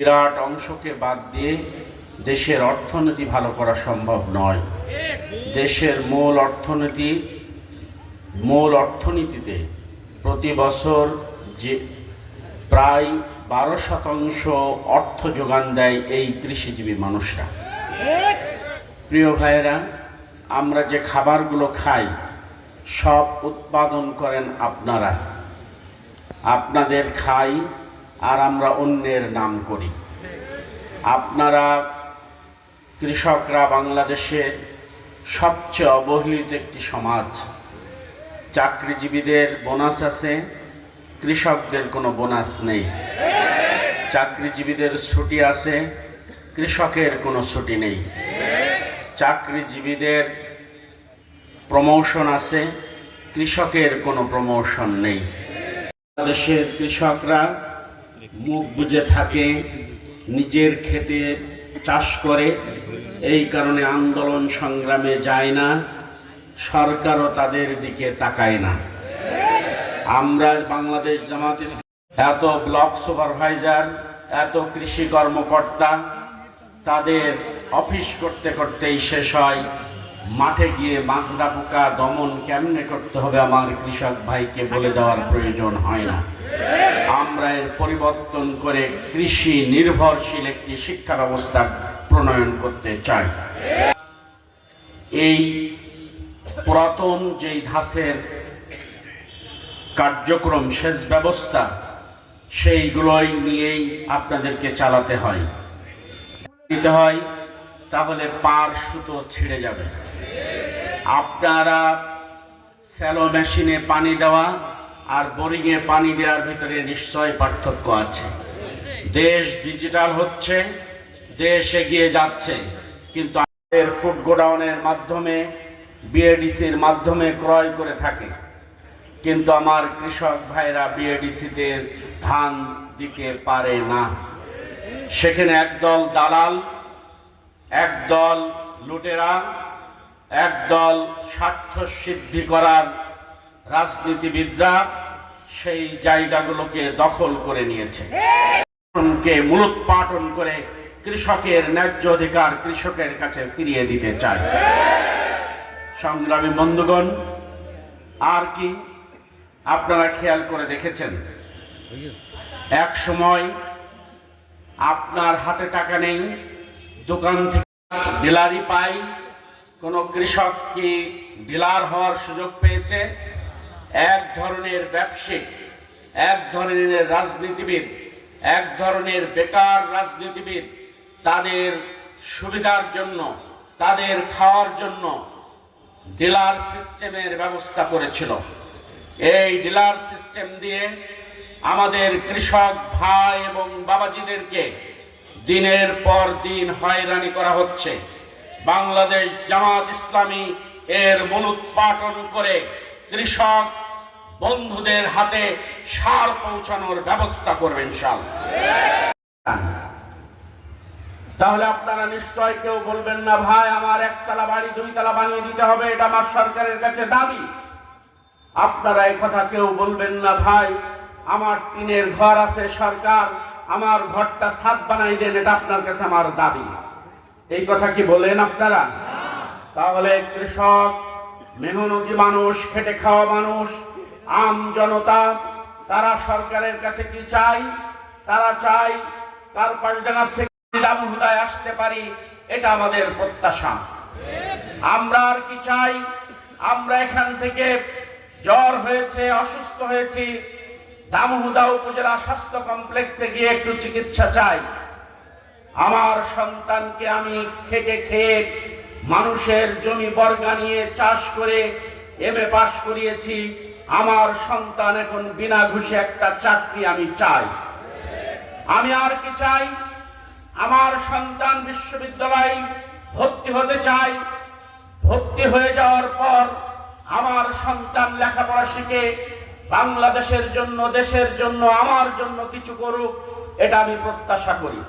বিরাট অংশকে বাদ দিয়ে দেশের অর্থনীতি ভালো করা সম্ভব নয়। দেশের মূল অর্থনীতিতে প্রতি বছর যে প্রায় 12% অর্থ যোগান দেয় এই কৃষিজীবী মানুষরা। প্রিয় ভাইয়েরা, আমরা যে খাবারগুলো খাই সব উৎপাদন করেন আপনারা, আপনাদের খাই আর আমরা অন্যের নাম করি। আপনারা কৃষকরা বাংলাদেশের সবচেয়ে অবহেলিত একটি সমাজ। চাকরিজীবীদের বোনাস আছে, কৃষকদের কোনো বোনাস নেই। চাকরিজীবীদের ছুটি আছে, কৃষকের কোনো ছুটি নেই। চাকরিজীবীদের প্রমোশন আছে, কৃষকের কোনো প্রমোশন নেই। বাংলাদেশের কৃষকরা মুখ বুজে থাকে, নিজের ক্ষেতে চাষ করে, এই কারণে আন্দোলন সংগ্রামে যায় না, সরকারও তাদের দিকে তাকায় না। আমরা বাংলাদেশ জামাত ইসলামী এত ব্লক সুপারভাইজার, এত কৃষি কর্মকর্তা, তাদের অফিস করতে করতেই শেষ হয়। মাঠে গিয়ে মাজরা পোকা দমন কেমনে করতে হবে আমার কৃষক ভাইকে বলে দেওয়ার প্রয়োজন হয় না। আমরা এর পরিবর্তন করে কৃষি নির্ভরশীল একটি শিক্ষা ব্যবস্থা প্রণয়ন করতে চাই। এই পুরাতন যেই ধাঁচের কার্যক্রম, সেচ ব্যবস্থা, সেইগুলোই নিয়েই আপনাদেরকে চালাতে হয়, দিতে হয়, তাহলে পার সুতো ছিঁড়ে যাবে। আপনারা স্যালো মেশিনে পানি দেওয়া আর বোরিংয়ে পানি দেওয়ার ভিতরে নিশ্চয় পার্থক্য আছে। দেশ ডিজিটাল হচ্ছে, দেশ এগিয়ে যাচ্ছে, কিন্তু আমাদের ফুড গোডাউনের মাধ্যমে, বিএডিসির মাধ্যমে ক্রয় করে থাকে, কিন্তু আমার কৃষক ভাইরা বিএডিসিতে ধান দিতে পারে না। সেখানে একদল দালাল, একদল লুটেরা, একদল স্বার্থ সিদ্ধি করার রাজনীতিবিদরা সেই জায়গাগুলোকে দখল করে নিয়েছে। মূলোৎপাটন করে কৃষকের ন্যায্য অধিকার কৃষকের কাছে ফিরিয়ে দিতে চায়। সংগ্রামী বন্ধুগণ, আর কি আপনারা খেয়াল করে দেখেছেন, এক সময় আপনার হাতে টাকা নেই, দোকান থেকে ডিলারি পাই, কোন কৃষক কি ডিলার হওয়ার সুযোগ পেয়েছে? এক ধরনের ব্যবসায়িক, এক ধরনের রাজনীতিবিদ, এক ধরনের বেকার রাজনীতিবিদ তাদের সুবিধার জন্য, তাদের খাওয়ার জন্য ডিলার সিস্টেমের ব্যবস্থা করেছিল। এই ডিলার সিস্টেম দিয়ে আমাদের কৃষক ভাই এবং বাবাজিদেরকে দিনের পর দিন হয়রানি করা হচ্ছে। বাংলাদেশ জামাত ইসলামী এর মূলোৎপাটন করে কৃষক বন্ধুদের হাতে সার পৌঁছানোর ব্যবস্থা করবেন ইনশাআল্লাহ। তাহলে আপনারা নিশ্চয় কেউ বলবেন না, ভাই আমার একতলা বাড়ি 2 তলা বানিয়ে দিতে হবে, এটা আমার সরকারের কাছে দাবি। আপনারা এই কথা কেউ বলবেন না, ভাই আমার টিনের ঘর আছে, সরকার আমার ঘরটা ছাদ বানাই দেন, এটা আপনার কাছে আমার দাবি। এই কথা কি বলেন আপনারা? তাহলে কৃষক, মেহনতি মানুষ, খেটে খাওয়া মানুষ, আম জনতা, তারা সরকারের কাছে কি চাই? তারা চাই তার পাশডাঙ্গা থেকে দামহুদায় আসতে পারি, এটা আমাদের প্রত্যাশা। আমরা আর কি চাই? আমরা এখান থেকে জ্বর হয়েছে, অসুস্থ হয়েছি, দামহুদা উপজেলা স্বাস্থ্য কমপ্লেক্সে গিয়ে একটু চিকিৎসা চাই। আমার সন্তানকে আমি খেটে খেয়ে মানুষের জমি বর্গা নিয়ে চাষ করে এমএ পাস করিয়েছি, আমার সন্তান এখন বিনা ঘুষে একটা চাকরি আমি চাই। আমি আর কি চাই? আমার সন্তান বিশ্ববিদ্যালয়ে ভর্তি হতে চাই, ভর্তি হয়ে যাওয়ার পর আমার সন্তান লেখাপড়া শিখে বাংলাদেশের জন্য, দেশের জন্য, আমার জন্য কিছু করুক, এটা আমি প্রত্যাশা করি।